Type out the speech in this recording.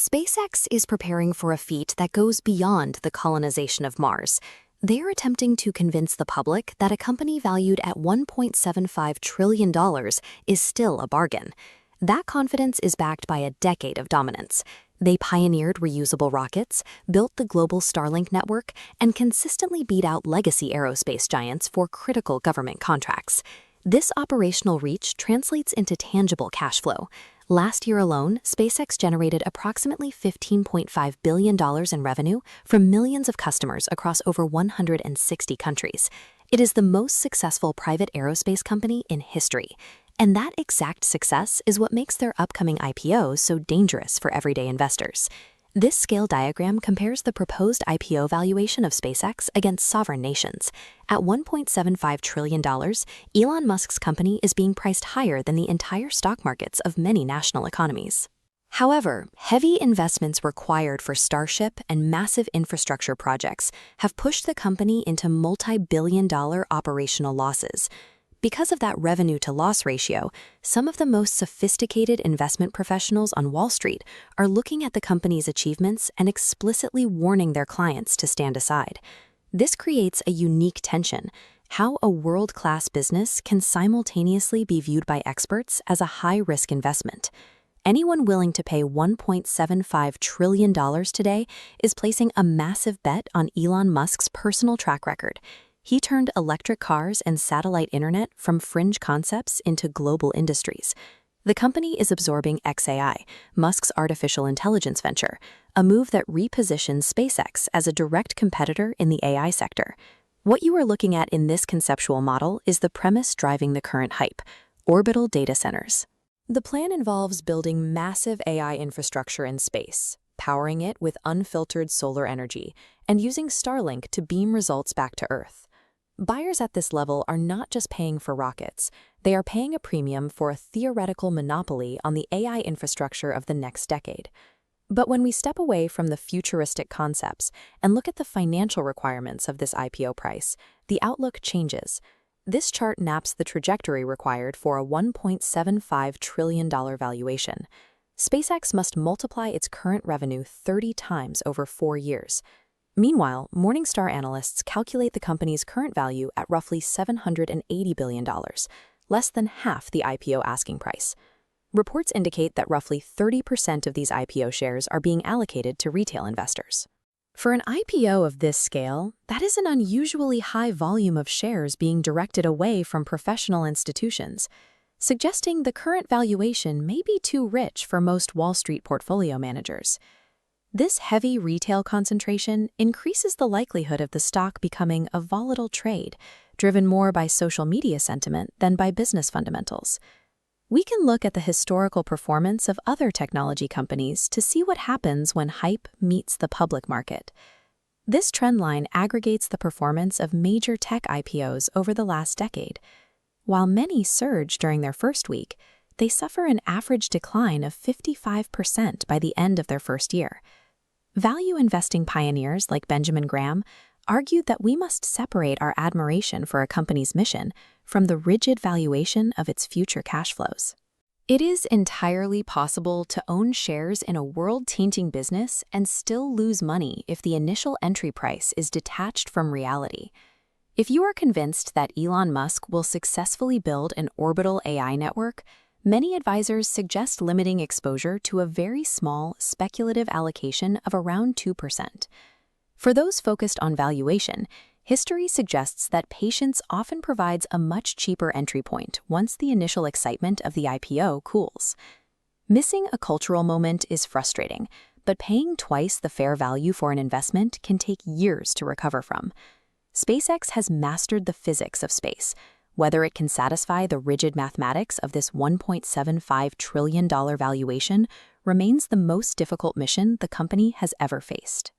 SpaceX is preparing for a feat that goes beyond the colonization of Mars. They're attempting to convince the public that a company valued at $1.75 trillion is still a bargain. That confidence is backed by a decade of dominance. They pioneered reusable rockets, built the global Starlink network, and consistently beat out legacy aerospace giants for critical government contracts. This operational reach translates into tangible cash flow. Last year alone, SpaceX generated approximately $15.5 billion in revenue from millions of customers across over 160 countries. It is the most successful private aerospace company in history. And that exact success is what makes their upcoming IPO so dangerous for everyday investors. This scale diagram compares the proposed IPO valuation of SpaceX against sovereign nations. At $1.75 trillion, Elon Musk's company is being priced higher than the entire stock markets of many national economies. However, heavy investments required for Starship and massive infrastructure projects have pushed the company into multi-billion-dollar operational losses. Because of that revenue-to-loss ratio, some of the most sophisticated investment professionals on Wall Street are looking at the company's achievements and explicitly warning their clients to stand aside. This creates a unique tension: how a world-class business can simultaneously be viewed by experts as a high-risk investment. Anyone willing to pay $1.75 trillion today is placing a massive bet on Elon Musk's personal track record. He turned electric cars and satellite internet from fringe concepts into global industries. The company is absorbing xAI, Musk's artificial intelligence venture, a move that repositions SpaceX as a direct competitor in the AI sector. What you are looking at in this conceptual model is the premise driving the current hype: orbital data centers. The plan involves building massive AI infrastructure in space, powering it with unfiltered solar energy, and using Starlink to beam results back to Earth. Buyers at this level are not just paying for rockets, they are paying a premium for a theoretical monopoly on the AI infrastructure of the next decade. But when we step away from the futuristic concepts and look at the financial requirements of this IPO price, the outlook changes. This chart maps the trajectory required for a $1.75 trillion valuation. SpaceX must multiply its current revenue 30 times over 4 years. Meanwhile, Morningstar analysts calculate the company's current value at roughly $780 billion, less than half the IPO asking price. Reports indicate that roughly 30% of these IPO shares are being allocated to retail investors. For an IPO of this scale, that is an unusually high volume of shares being directed away from professional institutions, suggesting the current valuation may be too rich for most Wall Street portfolio managers. This heavy retail concentration increases the likelihood of the stock becoming a volatile trade, driven more by social media sentiment than by business fundamentals. We can look at the historical performance of other technology companies to see what happens when hype meets the public market. This trend line aggregates the performance of major tech IPOs over the last decade. While many surge during their first week, they suffer an average decline of 55% by the end of their first year. Value investing pioneers like Benjamin Graham argued that we must separate our admiration for a company's mission from the rigid valuation of its future cash flows. It is entirely possible to own shares in a world-tainting business and still lose money if the initial entry price is detached from reality. If you are convinced that Elon Musk will successfully build an orbital AI network, many advisors suggest limiting exposure to a very small, speculative allocation of around 2%. For those focused on valuation, history suggests that patience often provides a much cheaper entry point once the initial excitement of the IPO cools. Missing a cultural moment is frustrating, but paying twice the fair value for an investment can take years to recover from. SpaceX has mastered the physics of space. Whether it can satisfy the rigid mathematics of this $1.75 trillion valuation remains the most difficult mission the company has ever faced.